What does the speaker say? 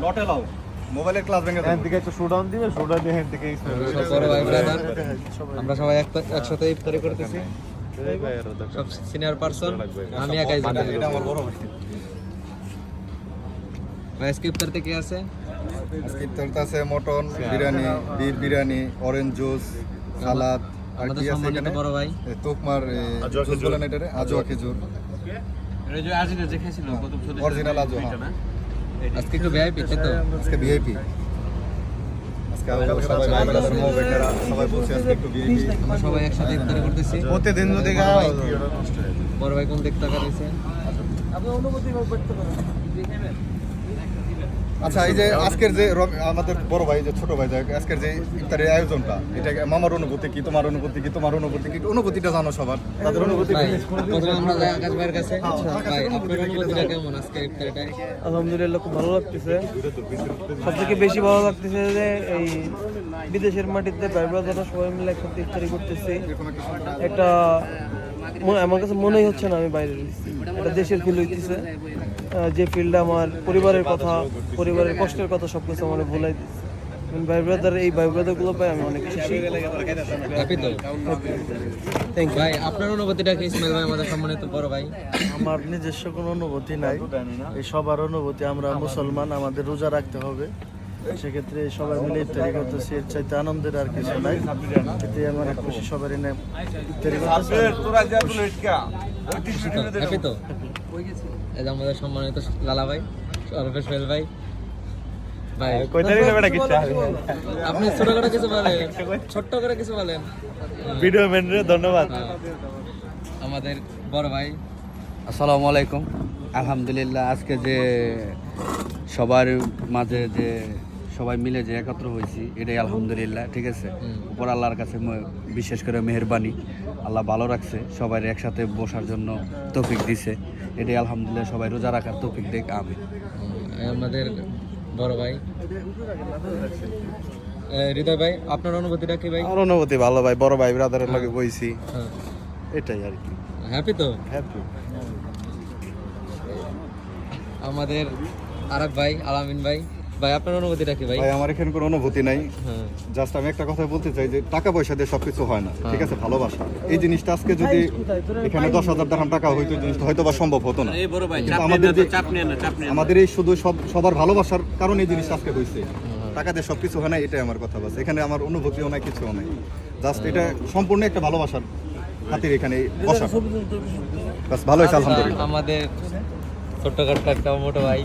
Not allow মোবাইলের class ভেঙে হ্যাঁ দিকে একটু শোডাউন দিবে, শোডাউন দিয়ে হ্যাঁ দিকে বড় ভাই ব্রাদার আমরা সবাই একসাথে ইফতারি করতেছি। সব সিনিয়র পারসন, আমি একাই জানি। এটা আমার বড় ভাই। ভাই আজকে ইফতারিতে কি আছে? আজকে ইফতারিতে আছে mutton biryani, beef biryani, orange juice, salad, আর আমাদের কি আছে সম্মানিত এখানে? বড় ভাই তোকমার জুস বলেন এটারে, আজোয়া খেজুর, অরিজিনাল আজোয়া। হ্যাঁ। আজকে একটু ভিআইপি তাই তো? আজকে ভিআইপি, আজকে আমরা সবাই ভাই ব্রাদার মোবাইলেরা সবাই বসে আজকে একটু ভিআইপি। আমরা সবাই একসাথে ইফতারি করতেছি। প্রতিদিন যদি বড় ভাই কোন দিক তাকা রয়েছে? আচ্ছা এই যে আজকের যে আমাদের বড় ভাই যে ছোট ভাই যে আজকের যে ইফতারের আয়োজনটা, এটা মামার অনুভূতি কি, তোমার অনুভূতি কি, তোমার অনুভূতি কি, অনুভূতিটা জানো সবার, তাদের অনুভূতি। ভাই প্রথমে আমরা যাই আকাশ ভাইয়ের কাছে। ভাই আপনার অনুভূতিটা কেমন আজকে ইফতারিটা? আলহামদুলিল্লাহ খুব ভালো লাগতেছে। সবথেকে বেশি ভালো লাগতেছে যে এই বিদেশের মাটিতে ভাই ব্রাদাররা সবাই মিলে একসাথে ইফতারি করতেছি। একটা আমার কাছে মনেই হচ্ছে না আমি বাইরে রয়েছি, একটা দেশের ফিল হইতেছে। যে ফিলটা আমার পরিবারের কথা, পরিবারের কষ্টের কথা সব কিছু আমার ভুলাই দিচ্ছে। ভাই ব্রাদার, এই ভাই ব্রাদারগুলো পাই আমি অনেক খুশি। হ্যাপি তো? থ্যাংক ইউ ভাই। আপনার অনুভূতিটা কি ইসমাইল ভাই, আমাদের সম্মানিত বড় ভাই? আমার নিজস্ব কোনো অনুভূতি নাই, এই সবার অনুভূতি। আমরা মুসলমান, আমাদের রোজা রাখতে হবে, সেক্ষেত্রে সবাই মিলে ইফতারি করতেছি। এর চাইতে আনন্দের আর কিছু নাই। এতে আমার খুশি, সবারই নাম ইফতারি করতেছি। হ্যাপি তো? এই যে আমাদের সম্মানিত লালা ভাই, সরফে সোহেল ভাই। ভাই আপনি ছোট করে কিছু বলেন, ছোট্ট করে কিছু বলেন। ভিডিও ম্যানরে ধন্যবাদ। আমাদের বড় ভাই। আসসালামু আলাইকুম। আলহামদুলিল্লাহ, আজকে যে সবার মাঝে যে সবাই মিলে যে একত্র হয়েছি, এটাই আলহামদুলিল্লাহ। ঠিক আছে, উপর আল্লাহর কাছে বিশেষ করে মেহেরবানি, আল্লাহ ভালো রাখছে, সবাই একসাথে বসার জন্য তৌফিক দিছে, এটাই আলহামদুলিল্লাহ। সবাই রোজা রাখার তৌফিক দেখ, আমিন। আমাদের বড় ভাই হৃদয় ভাই, আপনার অনুভূতিটা কি ভাই? আমার অনুভূতি ভালো ভাই, বড় ভাই ব্রাদারের লগে বইছি, এটাই আর কি। হ্যাপি তো? হ্যাপি। আমাদের আরেক ভাই আলামিন ভাই, ভাই আপনার অনুভূতিটা কি ভাই? ভাই আমার এখানে কোনো অনুভূতি নাই, হ্যাঁ জাস্ট আমি একটা কথা বলতে চাই যে টাকা পয়সা দিয়ে সবকিছু হয় না। ঠিক আছে, ভালোবাসা এই জিনিসটা আজকে যদি এখানে 10,000 দিরহাম টাকা হইতো, জিনিসটা হয়তো বা সম্ভব হতো না। কিন্তু আমাদের এই শুধু সবার ভালোবাসার কারণে এই জিনিসটা আজকে হয়েছে। টাকা দিয়ে সবকিছু হয় না, এটাই আমার কথা। বাস এখানে আমার অনুভূতিও নাই, কিছুও নাই, জাস্ট এটা সম্পূর্ণ একটা ভালোবাসার খাতির এখানে বসা। বাস ভালো হয়েছে আলহামদুলিল্লাহ। আমাদের ছোট্টখাট্ট একটা মোটো ভাই